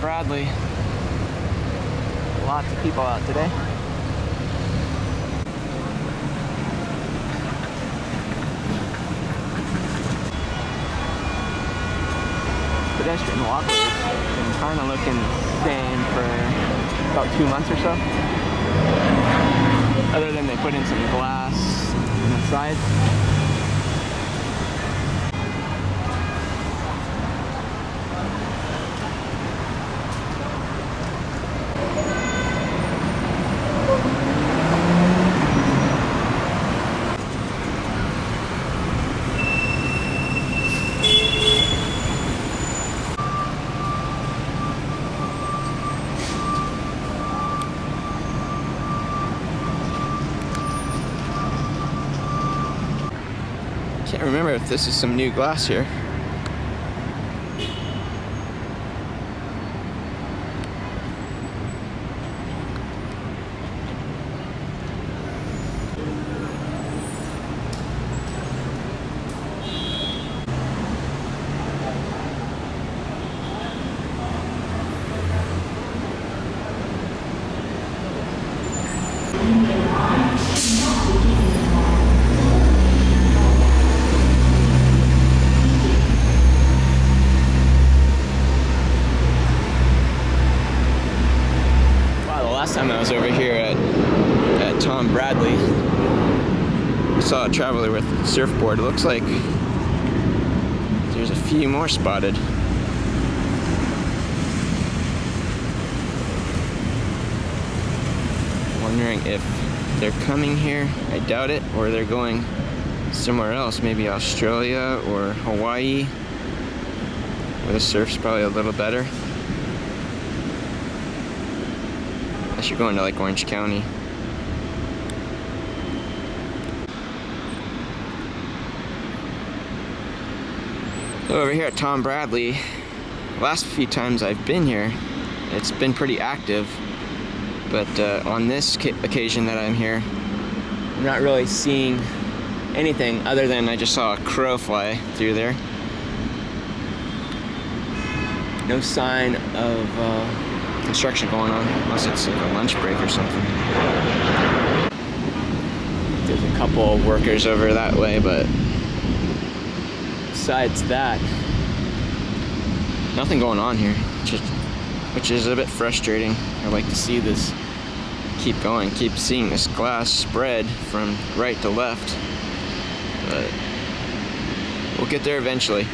Tom Bradley. Lots of people out today. Pedestrian walkways been kind of looking the same for about 2 months or so. Other than they put in some glass on the sides. Can't remember if this is some new glass here. Last time I was over here at Tom Bradley, I saw a traveler with a surfboard. It looks like there's a few more spotted. Wondering if they're coming here. I doubt it, or they're going somewhere else, maybe Australia or Hawaii, where the surf's probably a little better. Unless you're going to like Orange County. So over here at Tom Bradley, last few times I've been here, it's been pretty active. But on this occasion that I'm here, I'm not really seeing anything other than I just saw a crow fly through there. No sign of construction going on, unless it's like a lunch break or something. There's a couple of workers over that way, but besides that, nothing going on here, which is a bit frustrating. I like to see this keep going, keep seeing this glass spread from right to left, but we'll get there eventually.